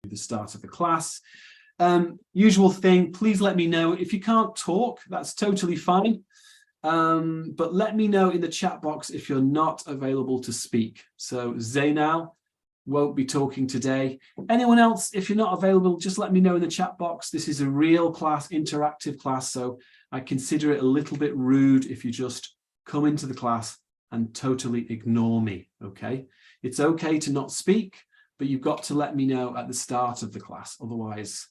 be the start of the class. Usual thing, please let me know. If you can't talk, that's totally fine. But let me know in the chat box if you're not available to speak. So Zainal won't be talking today. Anyone else, if you're not available, just let me know in the chat box. This is a real class, interactive class, so I consider it a little bit rude if you just come into the class and totally ignore me, okay? It's okay to not speak, but you've got to let me know at the start of the class. Otherwise,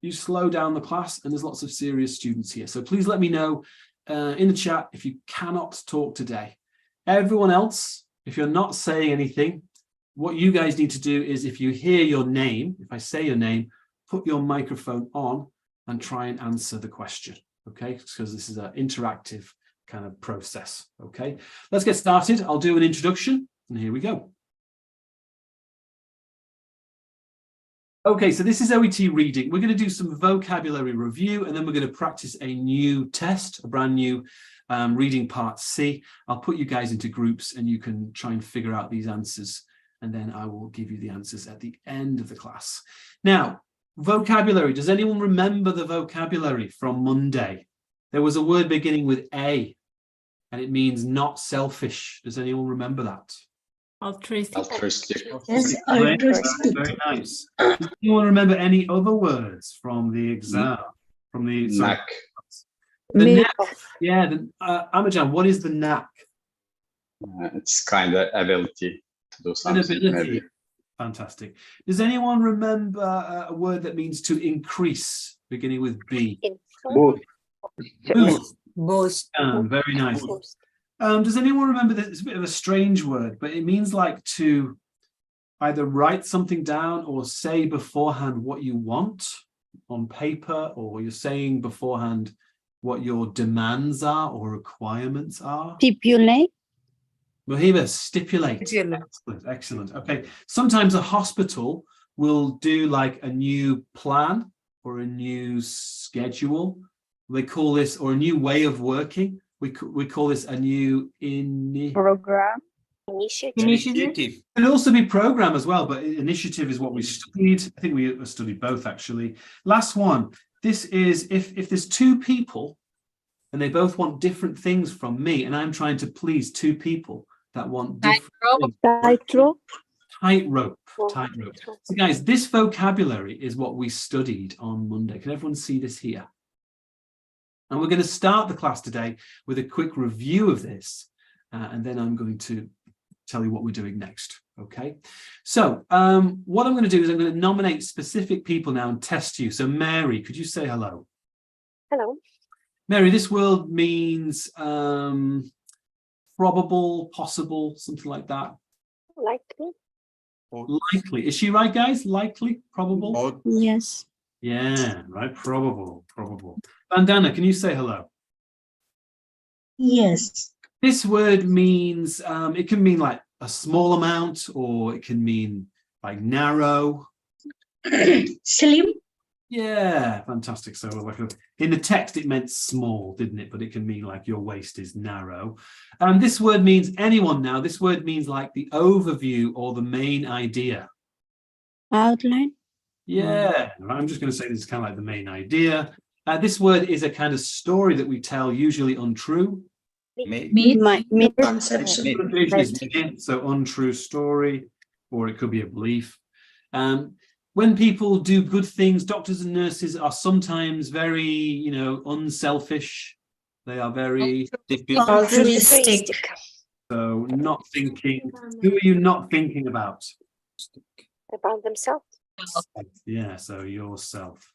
you slow down the class, and there's lots of serious students here. So please let me know in the chat if you cannot talk today. Everyone else, if you're not saying anything, what you guys need to do is, if you hear your name, if I say your name, put your microphone on and try and answer the question, okay? Because this is an interactive kind of process, okay? Let's get started. I'll do an introduction, and here we go. Okay, so this is OET reading. We're going to do some vocabulary review, and then we're going to practice a new test, a brand new reading part C. I'll put you guys into groups, and you can try and figure out these answers, and then I will give you the answers at the end of the class. Now, vocabulary. Does anyone remember the vocabulary from Monday? There was a word beginning with A, and it means not selfish. Does anyone remember that? Altruistic. Yes, altruistic. Very nice. Does anyone remember any other words from the exam? From the Knack. The knack. Yeah, Amajan, what is the knack? It's kind of ability to do something. Maybe. Fantastic. Does anyone remember a word that means to increase, beginning with B? Boost. Boost. Very nice. Does anyone remember that? It's a bit of a strange word, but it means like to either write something down or say beforehand what you want on paper, or you're saying beforehand what your demands are or requirements are. Stipulate. Mohiba, stipulate. Excellent, excellent. Okay. Sometimes a hospital will do like a new plan or a new schedule. They call this, or a new way of working. We call this a new Program. Initiative. It could also be program as well, but initiative is what we studied. I think we studied both, actually. Last one. This is if there's two people and they both want different things from me, and I'm trying to please two people that want different things. Tightrope. Tightrope. Tightrope. So guys, this vocabulary is what we studied on Monday. Can everyone see this here? And we're going to start the class today with a quick review of this, and then I'm going to tell you what we're doing next, okay? So what I'm going to do is I'm going to nominate specific people now and test you. So Mary, could you say hello? Hello. Mary, this word means probable, possible, something like that. Likely. Likely. Is she right, guys? Likely, probable? Yes. Yeah, right, probable. Vandana, can you say hello? Yes. This word means, it can mean like a small amount, or it can mean like narrow. Slim. Yeah, fantastic. So like in the text, it meant small, didn't it? But it can mean like your waist is narrow. And this word means anyone now. This word means like the overview or the main idea. Outline. Yeah, I'm just going to say this is kind of like the main idea. This word is a kind of story that we tell, usually untrue. Conception. So untrue story, or it could be a belief. When people do good things, doctors and nurses are sometimes very, unselfish. They are very Altruistic. So not thinking. Who are you not thinking about? About themselves. Yeah, so yourself.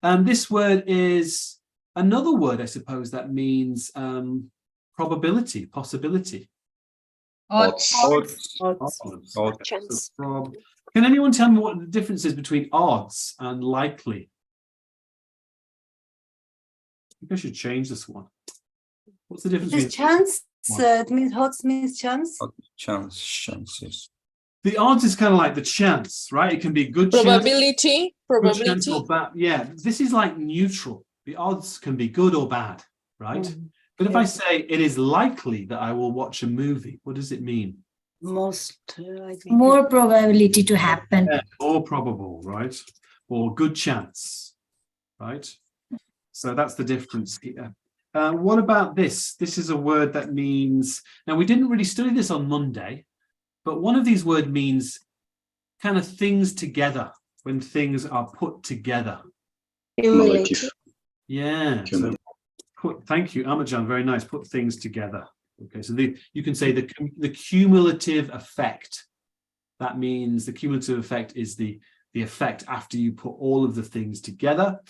This word is another word, I suppose, that means probability, possibility. Odds. Chance. So can anyone tell me what the difference is between odds and likely? I think I should change this one. What's the difference between chance? It means odds means chance. Chances. The odds is kind of like the chance, right? It can be good Probability. chance, good chance or bad. Yeah, this is like neutral. The odds can be good or bad, right? But if I say it is likely that I will watch a movie, what does it mean? I think. More probability to happen. Yeah, more probable, right? Or good chance, right? So that's the difference here. What about this? This is a word that means, now we didn't really study this on Monday, but one of these words means kind of things together, when things are put together. Cumulative. Yeah. So thank you, Amajan, very nice. Put things together. Okay, so you can say the cumulative effect. That means the cumulative effect is the effect after you put all of the things together.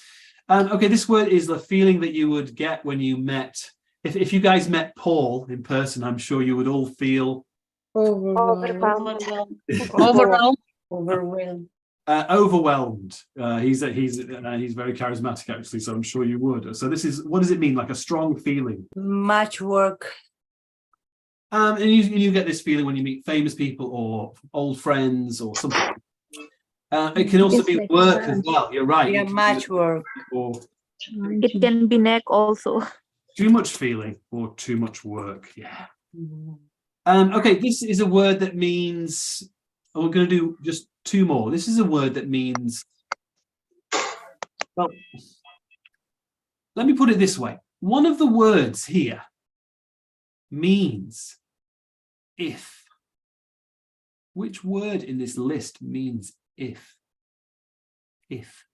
Okay, this word is the feeling that you would get when you met, if you guys met Paul in person, I'm sure you would all feel Overwhelmed. overwhelmed. He's very charismatic, actually, so I'm sure you would. So this is, what does it mean? Like a strong feeling. Much work. And you get this feeling when you meet famous people or old friends or something. It can also be work as well. You're right. Yeah, much work. Or It can be neck also. too much feeling or too much work. Yeah. Okay, this is a word that means, we're going to do just two more. This is a word that means, well, let me put it this way. One of the words here means if. Which word in this list means if? If.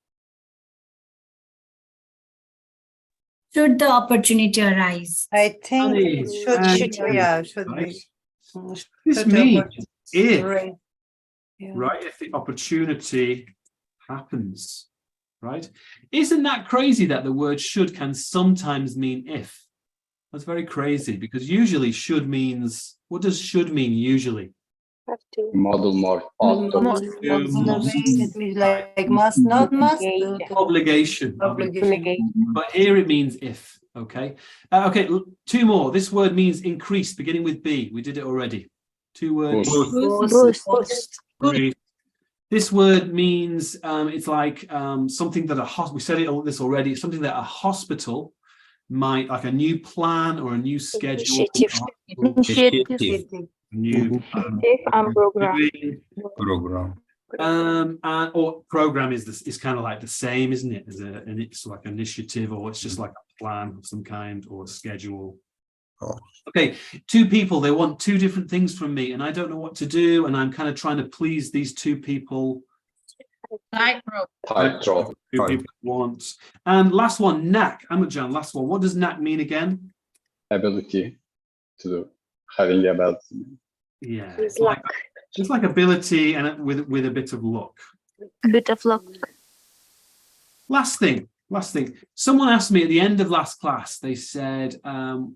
Should the opportunity arise? I think Funny. should Right. be. This Should means if, Right. Yeah. right? If the opportunity happens, right? Isn't that crazy that the word should can sometimes mean if? That's very crazy, because usually should means, what does should mean usually? Have to. Model more. Ought to. It means like must, not must. Obligation. Obligation. But here it means if, okay? Okay, two more. This word means increase, beginning with B. We did it already. Two words. Boost. Great. This word means it's like something that we said this already. It's something that a hospital might, like a new plan or a new schedule, Initiative. new Program. or program is kind of like the same, isn't it? And it's like initiative, or it's just like a plan of some kind, or a schedule. Okay, two people, they want two different things from me, and I don't know what to do, and I'm kind of trying to please these two people. Tightrope. Two people want. And last one, knack. Amajan, last one. What does knack mean again? Ability to do. Having the ability. Yeah, It's luck. it's like ability and with a bit of luck. Bit of luck. Last thing. Someone asked me at the end of last class, they said,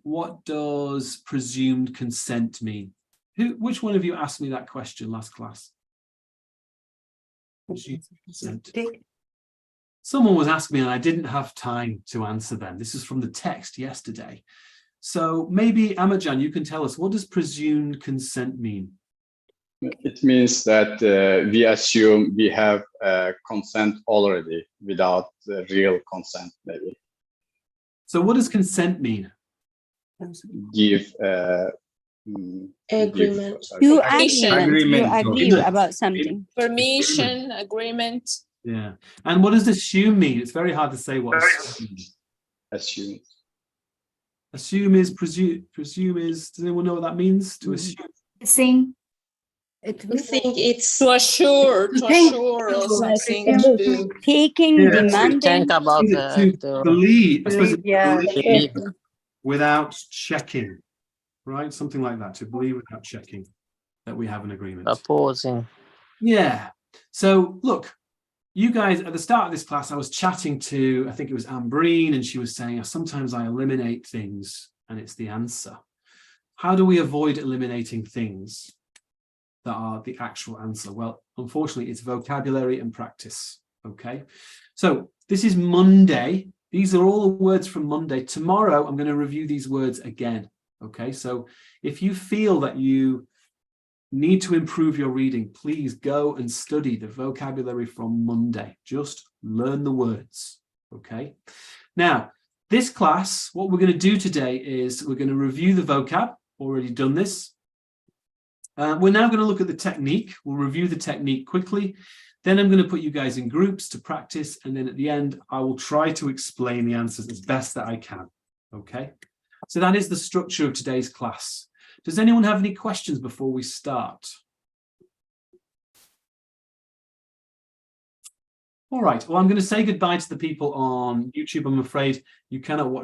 what does presumed consent mean? Which one of you asked me that question last class? Presumed consent. Someone was asking me and I didn't have time to answer them. This is from the text yesterday. So maybe Amajan, you can tell us, what does presumed consent mean? It means that we assume we have consent already without real consent, maybe. So what does consent mean? Give Agreement. You agree about something. Permission, agreement. Yeah. And what does assume mean? It's very hard to say what assume means. assume. Assume is presume is, does anyone know what that means? To assume. Sing. I think it's to assure or something. Taking, Yeah. demanding. Think about To believe, I suppose it's Yeah. believe without checking, right? Something like that, to believe without checking that we have an agreement. proposing. Yeah. So look, you guys, at the start of this class, I was chatting to, I think it was Ambreen, and she was saying, sometimes I eliminate things and it's the answer. How do we avoid eliminating things that are the actual answer? Well, unfortunately, it's vocabulary and practice. Okay. So this is Monday. These are all the words from Monday. Tomorrow, I'm going to review these words again. Okay. So if you feel that you need to improve your reading, please go and study the vocabulary from Monday. Just learn the words. Okay. Now, this class, what we're going to do today is we're going to review the vocab. Already done this. We're now going to look at the technique. We'll review the technique quickly. Then I'm going to put you guys in groups to practice. And then at the end, I will try to explain the answers as best that I can. Okay. So that is the structure of today's class. Does anyone have any questions before we start? All right. Well, I'm going to say goodbye to the people on YouTube. I'm afraid you cannot watch